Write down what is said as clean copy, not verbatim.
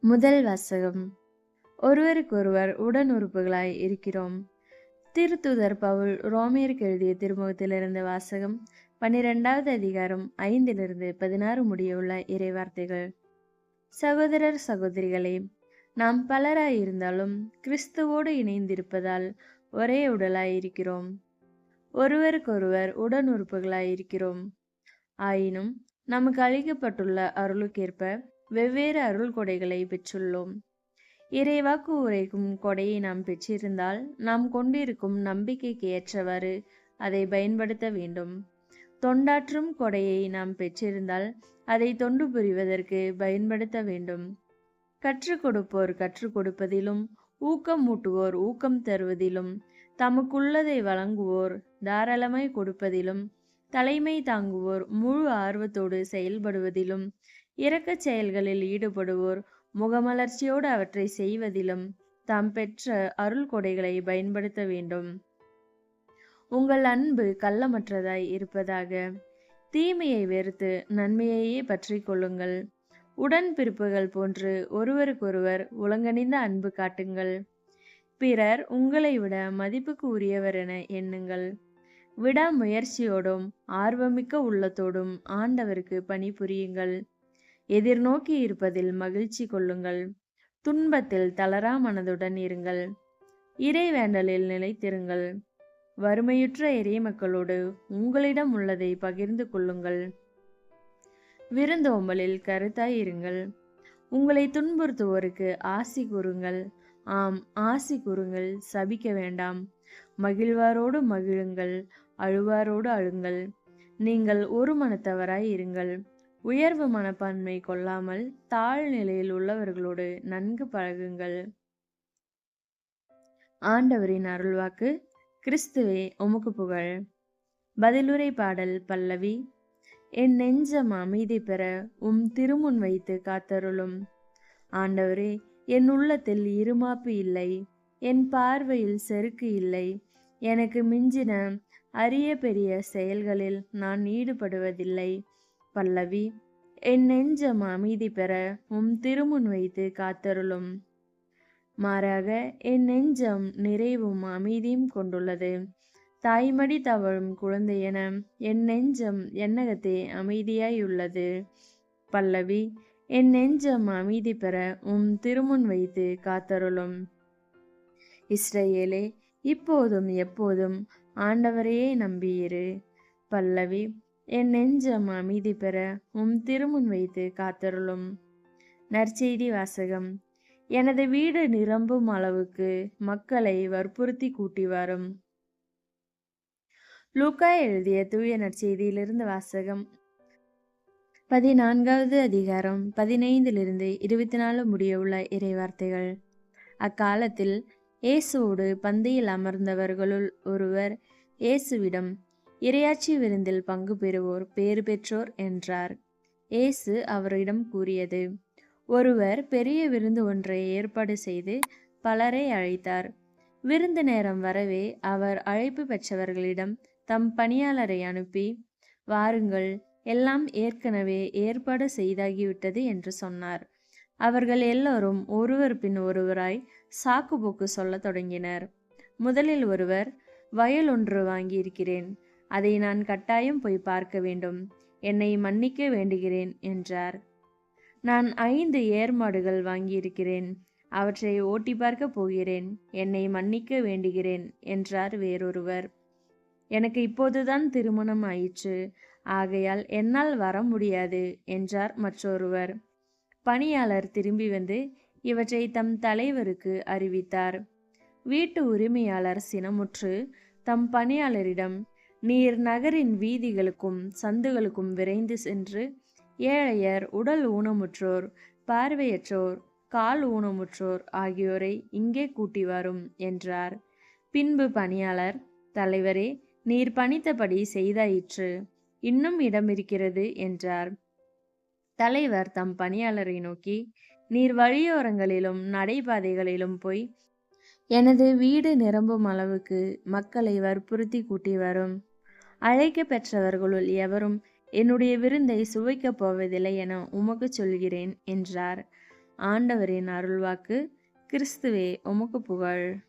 முதல் வாசகம். ஒருவருக்கொருவர் உடனுறுப்புகளாய் இருக்கிறோம். திருத்தூதர் பவுல் ரோமியருக்கு எழுதிய திருமுகத்திலிருந்து வாசகம். 12வது அதிகாரம் 5 16 முடியுள்ள இறைவார்த்தைகள். சகோதரர் சகோதரிகளே, நாம் பலராயிருந்தாலும் கிறிஸ்துவோடு இணைந்திருப்பதால் ஒரே உடலாய் இருக்கிறோம். ஒருவருக்கொருவர் உடனுறுப்புகளாய் இருக்கிறோம். ஆயினும் நமக்கு அளிக்கப்பட்டுள்ள அருளுக்கேற்ப வெவ்வேறு அருள் கொடைகளை பெற்றுள்ளோம். இறைவாக்கு உரைக்கும் கொடையை நாம் பெற்றிருந்தால் நாம் கொண்டிருக்கும் நம்பிக்கைக்கு ஏற்றவாறு அதை பயன்படுத்த வேண்டும். தொண்டாற்றும் கொடையை நாம் பெற்றிருந்தால் அதை தொண்டு புரிவதற்கு பயன்படுத்த வேண்டும். கற்றுக் கொடுப்போர் கற்றுக் கொடுப்பதிலும், ஊக்கம் ஊட்டுவோர் ஊக்கம் தருவதிலும், தமக்குள்ளதை வழங்குவோர் தாராளமாய் கொடுப்பதிலும், தலைமை தாங்குவோர் முழு ஆர்வத்தோடு செயல்படுவதிலும், இரக்கச் செயல்களில் ஈடுபடுவோர் முகமலர்ச்சியோடு அவற்றை செய்வதிலும் தாம் பெற்ற அருள் கொடைகளை பயன்படுத்த வேண்டும். உங்கள் அன்பு கள்ளமற்றதாய் இருப்பதாக. தீமையை வெறுத்து நன்மையையே பற்றி கொள்ளுங்கள். உடன்பிறப்புகள் போன்று ஒருவருக்கொருவர் உலங்கணிந்த அன்பு காட்டுங்கள். பிறர் உங்களை விட மதிப்புக்கு உரியவர் என எண்ணுங்கள். விடாமுயற்சியோடும் ஆர்வமிக்க உள்ளத்தோடும் ஆண்டவருக்கு பணிபுரியுங்கள். எதிர்நோக்கி இருப்பதில் மகிழ்ச்சி கொள்ளுங்கள். துன்பத்தில் தளரா மனதுடன் இருங்கள். இறைவேண்டலில் நிலைத்திருங்கள். வறுமையுற்ற இறை மக்களோடு உங்களிடம் உள்ளதை பகிர்ந்து கொள்ளுங்கள். விருந்தோம்பலில் கருத்தாய் இருங்கள். உங்களை துன்புறுத்துவோருக்கு ஆசி கூறுங்கள். ஆம், ஆசி கூறுங்கள், சபிக்க வேண்டாம். மகிழ்வாரோடு மகிழுங்கள், அழுவாரோடு அழுங்கள். நீங்கள் ஒரு மனத்தவராய் இருங்கள். உயர்வு மனப்பான்மை கொள்ளாமல் தாழ்நிலையில் உள்ளவர்களோடு நன்கு பழகுங்கள். ஆண்டவரின் அருள்வாக்கு. கிறிஸ்துவே உமக்கு புகழ். பதிலுரை பாடல் பல்லவி. என் நெஞ்சம் அமைதி பெற திருமுன் வைத்து காத்தருளும். ஆண்டவரே, என் உள்ளத்தில் இருமாப்பு இல்லை, என் பார்வையில் செருக்கு இல்லை. எனக்கு மிஞ்சின அரிய பெரிய செயல்களில் நான் ஈடுபடுவதில்லை. பல்லவி. என் நெஞ்சம் அமைதி பெற திருமுன் வைத்து காத்தருளும். மாறாக என் நெஞ்சம் நிறைவும் அமைதியும் கொண்டுள்ளது. தாய்மடி தவழும் குழந்தையென என் நெஞ்சம் எண்ணகத்தே அமைதியாயுள்ளது. பல்லவி. என் நெஞ்சம் அமைதி பெற திருமுன் வைத்து காத்தருளும். இஸ்ரவேலே, இப்போதும் எப்போதும் ஆண்டவரையே நம்பியிரு. பல்லவி. என் நெஞ்சம் அமைதி பெற திருமுன் வைத்து காத்தருளும். நற்செய்தி வாசகம். எனது வீடு நிரம்பும் அளவுக்கு மக்களை வற்புறுத்தி கூட்டி வரும். லூக்கா எழுதிய தூய நற்செய்தியிலிருந்து வாசகம். 14வது அதிகாரம் 15 24 முடியவுள்ள இறைவார்த்தைகள். அக்காலத்தில் இயேசுவோடு பந்தியில் அமர்ந்தவர்களுள் ஒருவர் இயேசுவிடம், இறையாட்சி விருந்தில் பங்கு பெறுவோர் பேறு பெற்றோர் என்றார். இயேசு அவரிடம் கூறியது, ஒருவர் பெரிய விருந்து ஒன்றை ஏற்பாடு செய்து பலரை அழைத்தார். விருந்து நேரம் வரவே அவர் அழைப்பு பெற்றவர்களிடம் தம் பணியாளரை அனுப்பி, வாருங்கள், எல்லாம் ஏற்கனவே ஏற்பாடு செய்தாகிவிட்டது என்று சொன்னார். அவர்கள் எல்லோரும் ஒருவர் பின் ஒருவராய் சாக்கு போக்கு சொல்ல தொடங்கினர். முதலில் ஒருவர், வயல் ஒன்று வாங்கியிருக்கிறேன், அதை நான் கட்டாயம் போய் பார்க்க வேண்டும், என்னை மன்னிக்க வேண்டுகிறேன் என்றார். நான் 5 ஏர்மாடுகள் வாங்கியிருக்கிறேன், அவற்றை ஓட்டி பார்க்க போகிறேன், என்னை மன்னிக்க வேண்டுகிறேன் என்றார் வேறொருவர். எனக்கு இப்போதுதான் திருமணம் ஆயிற்று, ஆகையால் என்னால் வர முடியாது என்றார் மற்றொருவர். பணியாளர் திரும்பி வந்து இவற்றை தம் தலைவருக்கு அறிவித்தார். வீட்டு உரிமையாளர் சினமுற்று தம் பணியாளரிடம், நீர் நகரின் வீதிகளுக்கும் சந்துகளுக்கும் விரைந்து சென்று ஏழையர், உடல் ஊனமுற்றோர், பார்வையற்றோர், கால் ஊனமுற்றோர் ஆகியோரை இங்கே கூட்டி வரும் என்றார். பின்பு பணியாளர், தலைவரே, நீர் பணித்தபடி செய்தாயிற்று, இன்னும் இடம் இருக்கிறது என்றார். தலைவர் தம் பணியாளரை நோக்கி, நீர் வழியோரங்களிலும் நடைபாதைகளிலும் போய் எனது வீடு நிரம்பும் அளவுக்கு மக்களை வற்புறுத்தி கூட்டி வரும். அழைக்க பெற்றவர்களுள் எவரும் என்னுடைய விருந்தை சுவைக்கப் போவதில்லை என உமக்கு சொல்கிறேன் என்றார். ஆண்டவரின் அருள்வாக்கு. கிறிஸ்துவே உமக்கு புகழ்.